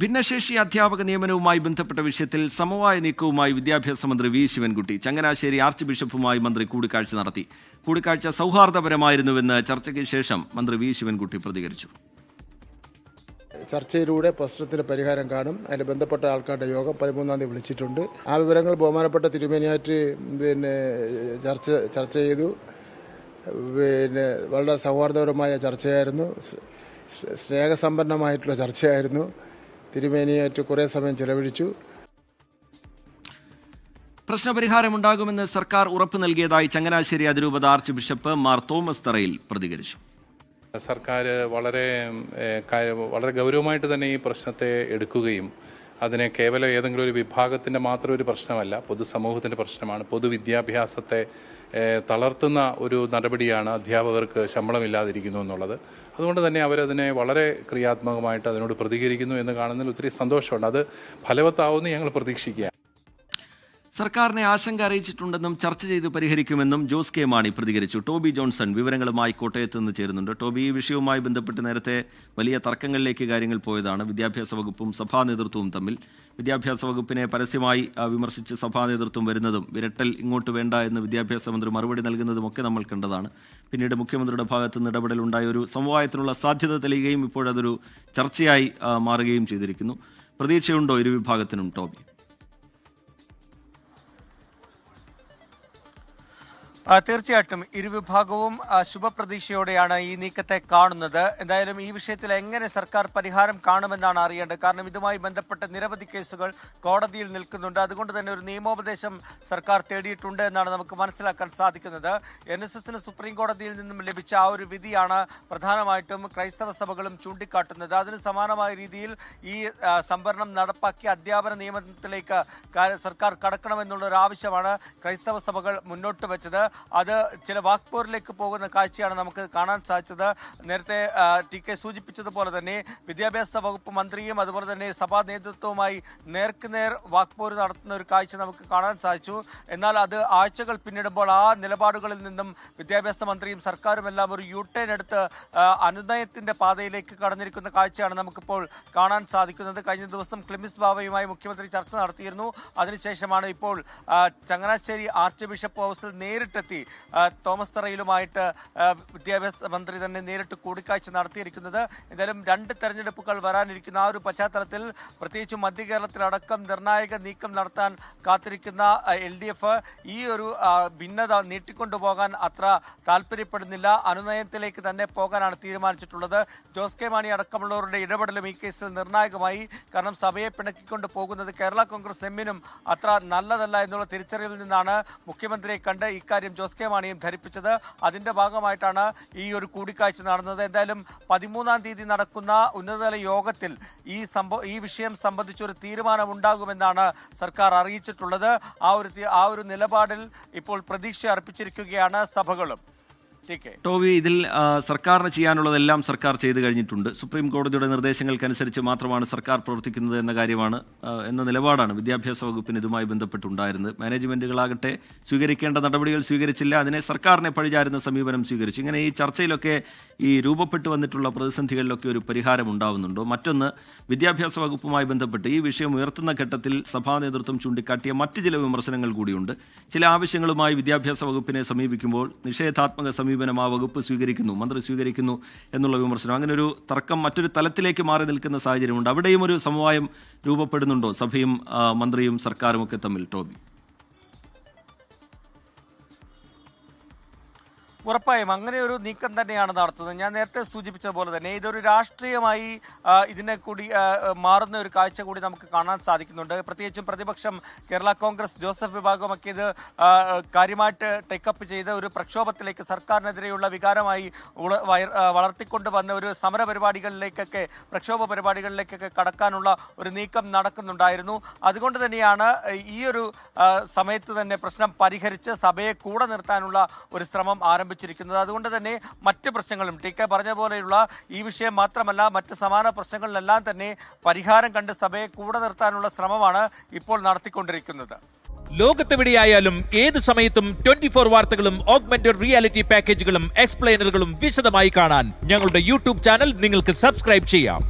ഭിന്നശേഷി അധ്യാപക നിയമനവുമായി ബന്ധപ്പെട്ട വിഷയത്തിൽ സമവായ നീക്കവുമായി വിദ്യാഭ്യാസ മന്ത്രി വി ശിവൻകുട്ടി ചങ്ങനാശ്ശേരി ആർച്ച് ബിഷപ്പുമായി മന്ത്രി കൂടിക്കാഴ്ച നടത്തി. കൂടിക്കാഴ്ച സൗഹാർദ്ദപരമായിരുന്നുവെന്ന് ചർച്ചയ്ക്ക് ശേഷം മന്ത്രി വി ശിവൻകുട്ടി പ്രതികരിച്ചു. ചർച്ചയിലൂടെ പ്രശ്നത്തിന് പരിഹാരം കാണും. അതിന് ബന്ധപ്പെട്ട ആൾക്കാരുടെ യോഗം 13-ാം തീയതി വിളിച്ചിട്ടുണ്ട്. ആ വിവരങ്ങൾ ബഹുമാനപ്പെട്ട തിരുമേനിയായിട്ട് ചർച്ച ചെയ്തു. വളരെ സൗഹാർദ്ദപരമായ ചർച്ചയായിരുന്നു, സ്നേഹസമ്പന്നമായിട്ടുള്ള ചർച്ചയായിരുന്നു. തിരുമേനിയായിട്ട് കുറേ സമയം ചെലവഴിച്ചു. പ്രശ്നപരിഹാരമുണ്ടാകുമെന്ന് സർക്കാർ ഉറപ്പ് നൽകിയതായി ചങ്ങനാശ്ശേരി അതിരൂപത ആർച്ച് ബിഷപ്പ് മാർ തോമസ് തറയിൽ പ്രതികരിച്ചു. സർക്കാർ വളരെ ഗൗരവമായിട്ട് തന്നെ ഈ പ്രശ്നത്തെ എടുക്കുകയും അതിനെ കേവലം ഏതെങ്കിലും ഒരു വിഭാഗത്തിൻ്റെ മാത്രം ഒരു പ്രശ്നമല്ല, പൊതുസമൂഹത്തിൻ്റെ പ്രശ്നമാണ്. പൊതുവിദ്യാഭ്യാസത്തെ തളർത്തുന്ന ഒരു നടപടിയാണ് അധ്യാപകർക്ക് ശമ്പളമില്ലാതിരിക്കുന്നു എന്നുള്ളത്. അതുകൊണ്ട് തന്നെ അവരതിനെ വളരെ ക്രിയാത്മകമായിട്ട് അതിനോട് പ്രതികരിക്കുന്നു എന്ന് കാണുന്നതിൽ ഒത്തിരി സന്തോഷമുണ്ട്. അത് ഫലവത്താവുമെന്ന് ഞങ്ങൾ പ്രതീക്ഷിക്കുക. സർക്കാരിനെ ആശങ്ക അറിയിച്ചിട്ടുണ്ടെന്നും ചർച്ച ചെയ്ത് പരിഹരിക്കുമെന്നും ജോസ് കെ മാണി പ്രതികരിച്ചു. ടോബി ജോൺസൺ വിവരങ്ങളുമായി കോട്ടയത്ത് നിന്ന് ചേരുന്നുണ്ട്. ടോബി, ഈ വിഷയവുമായി ബന്ധപ്പെട്ട് നേരത്തെ വലിയ തർക്കങ്ങളിലേക്ക് കാര്യങ്ങൾ പോയതാണ് വിദ്യാഭ്യാസ വകുപ്പും സഭാ നേതൃത്വവും തമ്മിൽ. വിദ്യാഭ്യാസ വകുപ്പിനെ പരസ്യമായി വിമർശിച്ച് സഭാ നേതൃത്വം വരുന്നതും വിരട്ടൽ ഇങ്ങോട്ട് വേണ്ട എന്ന് വിദ്യാഭ്യാസ മന്ത്രി മറുപടി നൽകുന്നതും ഒക്കെ നമ്മൾ കണ്ടതാണ്. പിന്നീട് മുഖ്യമന്ത്രിയുടെ ഭാഗത്ത് നിന്ന് ഇടപെടലുണ്ടായ ഒരു സമവായത്തിനുള്ള സാധ്യത തെളിയുകയും ഇപ്പോഴതൊരു ചർച്ചയായി മാറുകയും ചെയ്തിരിക്കുന്നു. പ്രതീക്ഷയുണ്ടോ ഇരു വിഭാഗത്തിനും, ടോബി? തീർച്ചയായിട്ടും ഇരുവിഭാഗവും ശുഭപ്രതീക്ഷയോടെയാണ് ഈ നീക്കത്തെ കാണുന്നത്. എന്തായാലും ഈ വിഷയത്തിൽ എങ്ങനെ സർക്കാർ പരിഹാരം കാണുമെന്നാണ് അറിയേണ്ടത്. കാരണം ഇതുമായി ബന്ധപ്പെട്ട നിരവധി കേസുകൾ കോടതിയിൽ നിൽക്കുന്നുണ്ട്. അതുകൊണ്ട് തന്നെ ഒരു നിയമോപദേശം സർക്കാർ തേടിയിട്ടുണ്ട് എന്നാണ് നമുക്ക് മനസ്സിലാക്കാൻ സാധിക്കുന്നത്. NSSന് സുപ്രീം കോടതിയിൽ നിന്നും ലഭിച്ച ആ ഒരു വിധിയാണ് പ്രധാനമായിട്ടും ക്രൈസ്തവ സഭകളും ചൂണ്ടിക്കാട്ടുന്നത്. അതിന് സമാനമായ രീതിയിൽ ഈ സംവരണം നടപ്പാക്കി അധ്യാപന നിയമനത്തിലേക്ക് സർക്കാർ കടക്കണമെന്നുള്ളൊരു ആവശ്യമാണ് ക്രൈസ്തവ സഭകൾ മുന്നോട്ട് വെച്ചത്. അത് ചില വാക്പോരിലേക്ക് പോകുന്ന കാഴ്ചയാണ് നമുക്ക് കാണാൻ സാധിച്ചത്. നേരത്തെ TK സൂചിപ്പിച്ചതുപോലെ തന്നെ വിദ്യാഭ്യാസ വകുപ്പ് മന്ത്രിയും അതുപോലെ തന്നെ സഭാ നേതൃത്വവുമായി നേർക്കുനേർ വാക്പോര് നടത്തുന്ന ഒരു കാഴ്ച നമുക്ക് കാണാൻ സാധിച്ചു. എന്നാൽ അത് ആഴ്ചകൾ പിന്നിടുമ്പോൾ ആ നിലപാടുകളിൽ നിന്നും വിദ്യാഭ്യാസ മന്ത്രിയും സർക്കാരും എല്ലാം ഒരു യു-ടേൺ എടുത്ത് അനുനയത്തിന്റെ പാതയിലേക്ക് കടന്നിരിക്കുന്ന കാഴ്ചയാണ് നമുക്കിപ്പോൾ കാണാൻ സാധിക്കുന്നത്. കഴിഞ്ഞ ദിവസം ക്ലിമിസ് ബാവയുമായി മുഖ്യമന്ത്രി ചർച്ച നടത്തിയിരുന്നു. അതിനുശേഷമാണ് ഇപ്പോൾ ചങ്ങനാശ്ശേരി ആർച്ച് ബിഷപ്പ് ഹൗസിൽ നേരിട്ടെത്തി തോമസ് തറയിലുമായിട്ട് വിദ്യാഭ്യാസ മന്ത്രി തന്നെ നേരിട്ട് കൂടിക്കാഴ്ച നടത്തിയിരിക്കുന്നത്. എന്തായാലും 2 തെരഞ്ഞെടുപ്പുകൾ വരാനിരിക്കുന്ന ആ ഒരു പശ്ചാത്തലത്തിൽ പ്രത്യേകിച്ചും മധ്യ കേരളത്തിലടക്കം നിർണായക നീക്കം നടത്താൻ കാത്തിരിക്കുന്ന LDF ഈ ഒരു ഭിന്നത നീട്ടിക്കൊണ്ടുപോകാൻ അത്ര താല്പര്യപ്പെടുന്നില്ല. അനുനയത്തിലേക്ക് തന്നെ പോകാനാണ് തീരുമാനിച്ചിട്ടുള്ളത്. ജോസ് കെ മാണി അടക്കമുള്ളവരുടെ ഇടപെടലും ഈ കേസിൽ നിർണായകമായി. കാരണം സഭയെ പിണക്കിക്കൊണ്ട് പോകുന്നത് കേരള കോൺഗ്രസ് എമ്മിനും അത്ര നല്ലതല്ല എന്നുള്ള തിരിച്ചറിവിൽ നിന്നാണ് മുഖ്യമന്ത്രിയെ കണ്ട് ഇക്കാര്യം ജോസ് കെ മാണിയും ധരിപ്പിച്ചത്. അതിന്റെ ഭാഗമായിട്ടാണ് ഈ ഒരു കൂടിക്കാഴ്ച നടന്നത്. എന്തായാലും 13-ാം തീയതി നടക്കുന്ന ഉന്നതതല യോഗത്തിൽ ഈ വിഷയം സംബന്ധിച്ചൊരു തീരുമാനം ഉണ്ടാകുമെന്നാണ് സർക്കാർ അറിയിച്ചിട്ടുള്ളത്. ആ ഒരു നിലപാടിൽ ഇപ്പോൾ പ്രതീക്ഷ അർപ്പിച്ചിരിക്കുകയാണ് സഭകളും. ടോവി, ഇതിൽ സർക്കാരിന് ചെയ്യാനുള്ളതെല്ലാം സർക്കാർ ചെയ്തു കഴിഞ്ഞിട്ടുണ്ട്. സുപ്രീം കോടതിയുടെ നിർദ്ദേശങ്ങൾക്കനുസരിച്ച് മാത്രമാണ് സർക്കാർ പ്രവർത്തിക്കുന്നത് എന്ന നിലപാടാണ് വിദ്യാഭ്യാസ വകുപ്പിന് ഇതുമായി ബന്ധപ്പെട്ടുണ്ടായിരുന്നത്. മാനേജ്മെന്റുകളാകട്ടെ സ്വീകരിക്കേണ്ട നടപടികൾ സ്വീകരിച്ചില്ല, അതിനെ സർക്കാരിനെ പഴിചാരുന്ന സമീപനം സ്വീകരിച്ചു. ഇങ്ങനെ ഈ ചർച്ചയിലൊക്കെ ഈ രൂപപ്പെട്ടു വന്നിട്ടുള്ള പ്രതിസന്ധികളിലൊക്കെ ഒരു പരിഹാരം ഉണ്ടാവുന്നുണ്ടോ? മറ്റൊന്ന്, വിദ്യാഭ്യാസ വകുപ്പുമായി ബന്ധപ്പെട്ട് ഈ വിഷയം ഉയർത്തുന്ന ഘട്ടത്തിൽ സഭാ നേതൃത്വം ചൂണ്ടിക്കാട്ടിയ മറ്റ് ചില വിമർശനങ്ങൾ കൂടിയുണ്ട്. ചില ആവശ്യങ്ങളുമായി വിദ്യാഭ്യാസ വകുപ്പിനെ സമീപിക്കുമ്പോൾ നിഷേധാത്മക സമീപനം ആ വകുപ്പ് സ്വീകരിക്കുന്നു, മന്ത്രി സ്വീകരിക്കുന്നു എന്നുള്ള വിമർശനം. അങ്ങനെ ഒരു തർക്കം മറ്റൊരു തലത്തിലേക്ക് മാറി നിൽക്കുന്ന സാഹചര്യമുണ്ട്. അവിടെയും ഒരു സമവായം രൂപപ്പെടുന്നുണ്ടോ സഭയും മന്ത്രിയും സർക്കാരും ഒക്കെ തമ്മിൽ, ടോബി? ഉറപ്പായും അങ്ങനെ ഒരു നീക്കം തന്നെയാണ് നടത്തുന്നത്. ഞാൻ നേരത്തെ സൂചിപ്പിച്ചതുപോലെ തന്നെ ഇതൊരു രാഷ്ട്രീയമായി ഇതിനെ കൂടി മാറുന്ന ഒരു കാഴ്ച കൂടി നമുക്ക് കാണാൻ സാധിക്കുന്നുണ്ട്. പ്രത്യേകിച്ചും പ്രതിപക്ഷം കേരള കോൺഗ്രസ് ജോസഫ് വിഭാഗമൊക്കെ ഇത് കാര്യമായിട്ട് ടേക്കപ്പ് ചെയ്ത് ഒരു പ്രക്ഷോഭത്തിലേക്ക് സർക്കാരിനെതിരെയുള്ള വികാരമായി വളർത്തിക്കൊണ്ട് വന്ന ഒരു സമര പരിപാടികളിലേക്കൊക്കെ പ്രക്ഷോഭ പരിപാടികളിലേക്കൊക്കെ കടക്കാനുള്ള ഒരു നീക്കം നടക്കുന്നുണ്ടായിരുന്നു. അതുകൊണ്ട് തന്നെയാണ് ഈ ഒരു സമയത്ത് തന്നെ പ്രശ്നം പരിഹരിച്ച് സഭയെ കൂടെ നിർത്താനുള്ള ഒരു ശ്രമം ആരംഭിച്ചത്. അതുകൊണ്ട് തന്നെ മറ്റ് പ്രശ്നങ്ങളും TK പറഞ്ഞ പോലെയുള്ള ഈ വിഷയം മാത്രമല്ല മറ്റ് സമാന പ്രശ്നങ്ങളിലെല്ലാം തന്നെ പരിഹാരം കണ്ട് സഭയെ കൂടെ നിർത്താനുള്ള ശ്രമമാണ് ഇപ്പോൾ നടത്തിക്കൊണ്ടിരിക്കുന്നത്. ലോകത്തെവിടെയായാലും ഏത് സമയത്തും 24 വാർത്തകളും ഓഗ്മെന്റഡ് റിയാലിറ്റി പാക്കേജുകളും എക്സ്പ്ലെയിനറുകളും വിശദമായി കാണാൻ ഞങ്ങളുടെ YouTube ചാനൽ നിങ്ങൾക്ക് സബ്സ്ക്രൈബ് ചെയ്യാം.